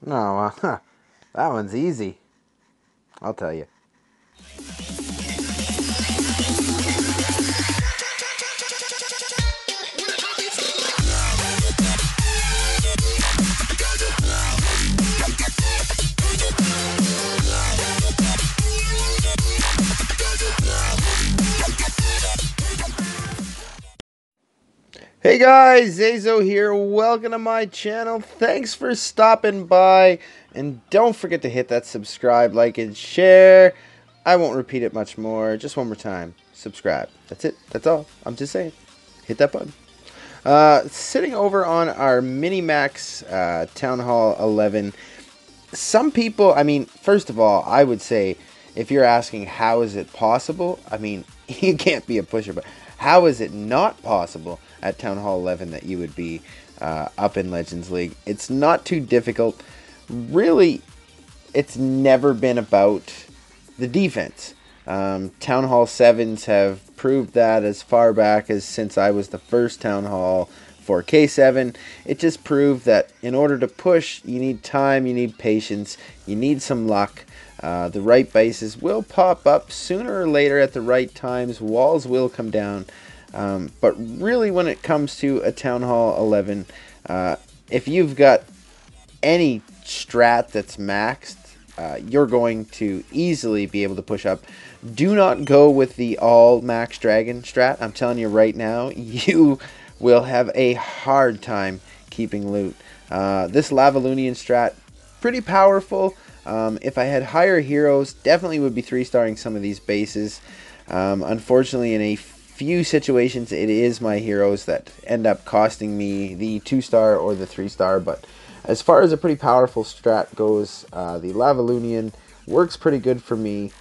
No, that one's easy. I'll tell you. Hey guys, ZaiZoe here. Welcome to my channel. Thanks for stopping by. And don't forget to hit that subscribe, like, and share. I won't repeat it much more. Just one more time. Subscribe. That's it. That's all. I'm just saying. Hit that button. Sitting over on our Minimax Town Hall 11. Some people, I mean, first of all, I would say, if you're asking how is it possible, I mean, you can't be a pusher, but how is it not possible at Town Hall 11 that you would be up in Legends League? It's not too difficult. Really, it's never been about the defense. Town Hall 7s have proved that as far back as since I was the first Town Hall 4K7. It just proved that in order to push, you need time, you need patience, you need some luck. The right bases will pop up sooner or later at the right times. Walls will come down. But really, when it comes to a Town Hall 11, if you've got any strat that's maxed, you're going to easily be able to push up. Do not go with the all max dragon strat. I'm telling you right now, you will have a hard time keeping loot. This Lavalunian strat, pretty powerful. If I had higher heroes, definitely would be 3-starring some of these bases. Unfortunately, in a few situations, it is my heroes that end up costing me the 2-star or the 3-star. But as far as a pretty powerful strat goes, the Lavalunian works pretty good for me.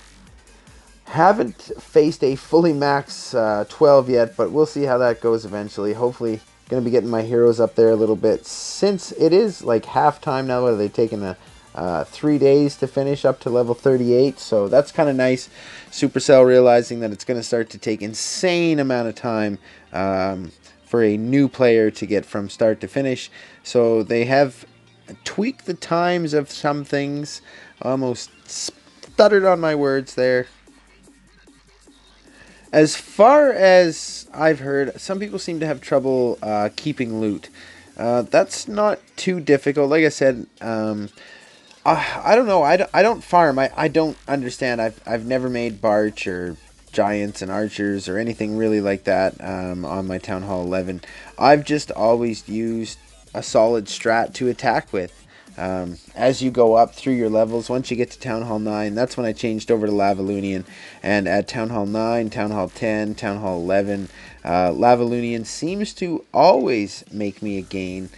Haven't faced a fully max 12 yet, but we'll see how that goes eventually. Hopefully, going to be getting my heroes up there a little bit, since it is like half time now. Where they've taken a 3 days to finish up to level 38, so that's kind of nice. Supercell realizing that it's going to start to take insane amount of time for a new player to get from start to finish, so they have tweaked the times of some things. Almost stuttered on my words there. As far as I've heard, some people seem to have trouble keeping loot. That's not too difficult. Like I said, I don't know. I don't farm. I don't understand. I've never made Barch or Giants and Archers or anything really like that on my Town Hall 11. I've just always used a solid strat to attack with. As you go up through your levels, once you get to Town Hall 9, that's when I changed over to Lavalunian. And at Town Hall 9, Town Hall 10, Town Hall 11, Lavalunian seems to always make me a gain.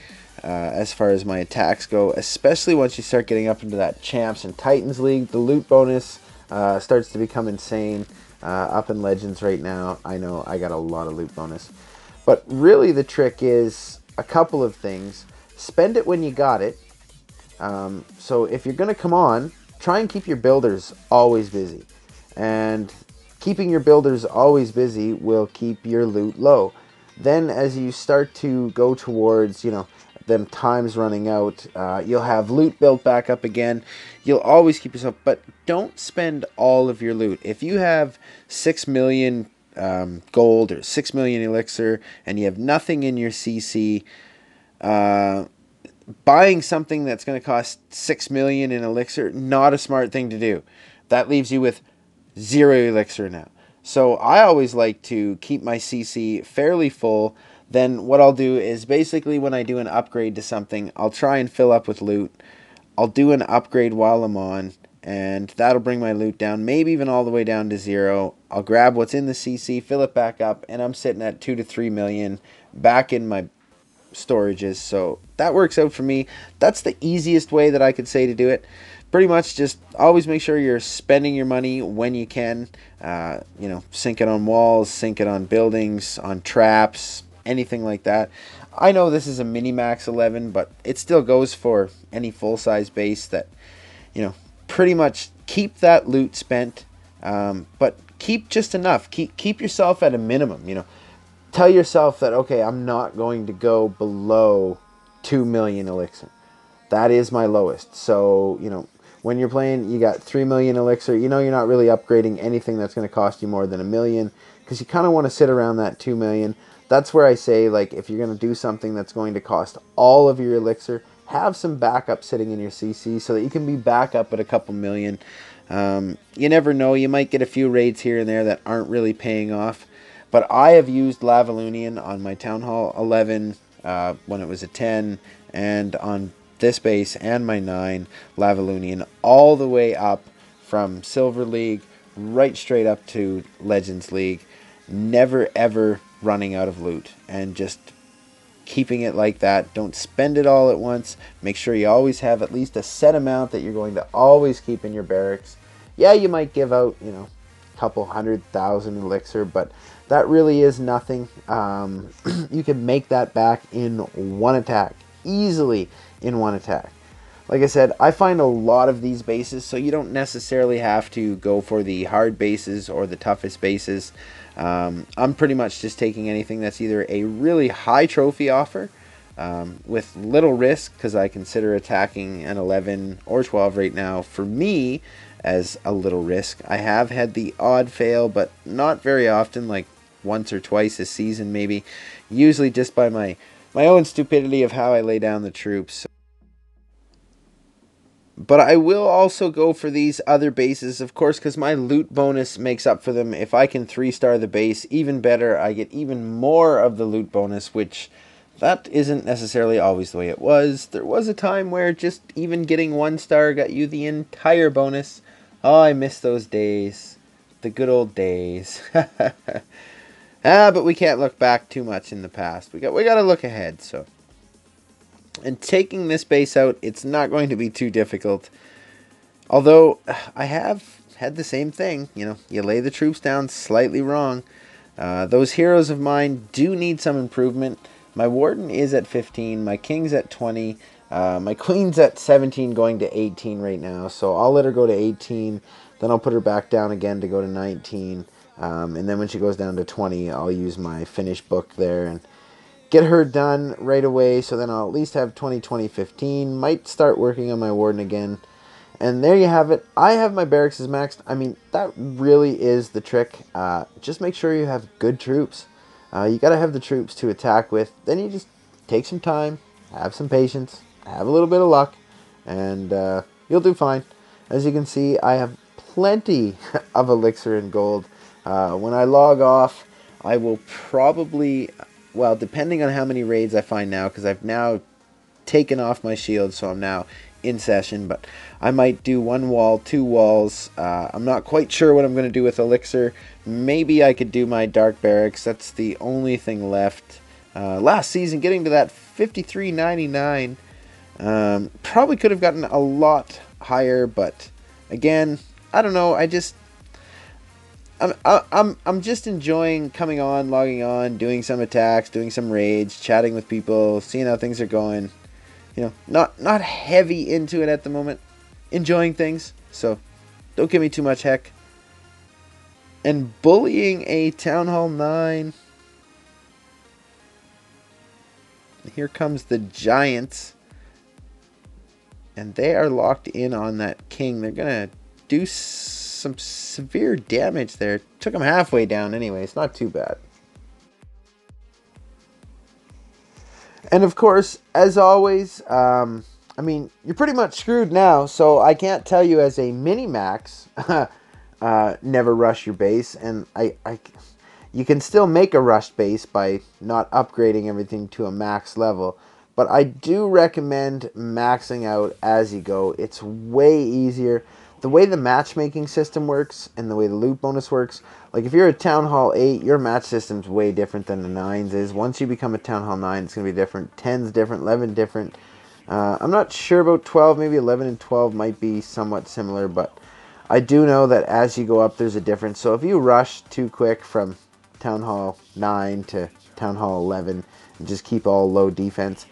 As far as my attacks go, especially once you start getting up into that Champs and Titans League. The loot bonus starts to become insane up in Legends right now. I know I got a lot of loot bonus. But really the trick is a couple of things. Spend it when you got it. So if you're going to come on, try and keep your builders always busy. And keeping your builders always busy will keep your loot low. Then as you start to go towards, you know, them times running out, you'll have loot built back up again. You'll always keep yourself, but don't spend all of your loot. If you have 6 million gold or 6 million elixir and you have nothing in your CC, buying something that's going to cost 6 million in elixir, not a smart thing to do. That leaves you with 0 elixir now. So I always like to keep my CC fairly full. Then what I'll do is basically when I do an upgrade to something, I'll try and fill up with loot. I'll do an upgrade while I'm on, and that'll bring my loot down, maybe even all the way down to 0. I'll grab what's in the CC, fill it back up, and I'm sitting at 2 to 3 million back in my storages. So that works out for me. That's the easiest way that I could say to do it. Pretty much just always make sure you're spending your money when you can. You know, sink it on walls, sink it on buildings, on traps, anything like that. I know this is a Minimax 11, but it still goes for any full-size base that, you know, pretty much keep that loot spent, but keep just enough. Keep yourself at a minimum, you know. Tell yourself that, okay, I'm not going to go below 2 million elixir. that is my lowest. So, you know, when you're playing, you got 3 million elixir, you know you're not really upgrading anything that's going to cost you more than 1 million, because you kind of want to sit around that 2 million. That's where I say, like, if you're going to do something that's going to cost all of your elixir, have some backup sitting in your CC so that you can be back up at a couple million. You never know, you might get a few raids here and there that aren't really paying off. But I have used Lavalunian on my Town Hall 11 when it was a 10, and on this base and my 9 Lavalunian all the way up from Silver League right straight up to Legends League, never ever running out of loot, and just keeping it like that. Don't spend it all at once. Make sure you always have at least a set amount that you're going to always keep in your barracks. Yeah, you might give out, you know, a couple 100,000 elixir, but that really is nothing. You can make that back in one attack, easily in one attack. Like I said, I find a lot of these bases, so you don't necessarily have to go for the hard bases or the toughest bases. I'm pretty much just taking anything that's either a really high trophy offer with little risk, because I consider attacking an 11 or 12 right now for me as a little risk. I have had the odd fail, but not very often, like once or twice a season maybe, usually just by my own stupidity of how I lay down the troops. But I will also go for these other bases, of course, because my loot bonus makes up for them. If I can 3-star the base, even better, I get even more of the loot bonus, which that isn't necessarily always the way it was. There was a time where just even getting 1-star got you the entire bonus. Oh, I miss those days. The good old days. But we can't look back too much in the past. We got to look ahead, so. And taking this base out, it's not going to be too difficult. Although, I have had the same thing. You know, you lay the troops down slightly wrong. Those heroes of mine do need some improvement. My warden is at 15. My king's at 20. My queen's at 17 going to 18 right now. So I'll let her go to 18. Then I'll put her back down again to go to 19. And then when she goes down to 20, I'll use my finish book there and get her done right away, so then I'll at least have 20-20-15. Might start working on my warden again. And there you have it. I have my barracks as maxed. I mean, that really is the trick. Just make sure you have good troops. You got to have the troops to attack with. Then you just take some time, have some patience, have a little bit of luck, and you'll do fine. As you can see, I have plenty of elixir and gold. When I log off, I will probably... well, depending on how many raids I find now, because I've now taken off my shield, so I'm now in session, but I might do 1 wall, 2 walls. I'm not quite sure what I'm going to do with elixir. Maybe I could do my dark barracks. That's the only thing left. Last season, getting to that 53.99. Probably could have gotten a lot higher, but again, I don't know. I'm just enjoying coming on, logging on, doing some attacks, doing some raids, chatting with people, seeing how things are going. You know, not heavy into it at the moment. Enjoying things, so don't give me too much heck. And bullying a Town Hall 9. Here comes the Giants. And they are locked in on that king. They're going to do some severe damage there. Took him halfway down anyway. It's not too bad. And of course, as always, I mean, you're pretty much screwed now. So I can't tell you as a mini-max, never rush your base. And you can still make a rushed base by not upgrading everything to a max level. But I do recommend maxing out as you go. It's way easier. The way the matchmaking system works and the way the loot bonus works, like if you're a Town Hall 8, your match system's way different than the 9's is. Once you become a Town Hall 9, it's going to be different. 10's different, 11 different. I'm not sure about 12, maybe 11 and 12 might be somewhat similar, but I do know that as you go up, there's a difference. So if you rush too quick from Town Hall 9 to Town Hall 11 and just keep all low defense,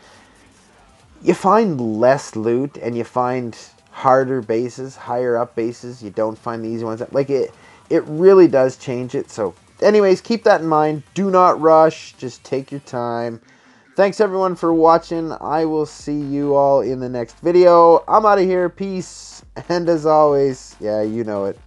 you find less loot and you find harder bases, higher up bases. You don't find the easy ones. Like it really does change it. So anyways, keep that in mind. Do not rush. Just take your time. Thanks everyone for watching. I will see you all in the next video. I'm out of here. Peace. And as always, yeah, you know it.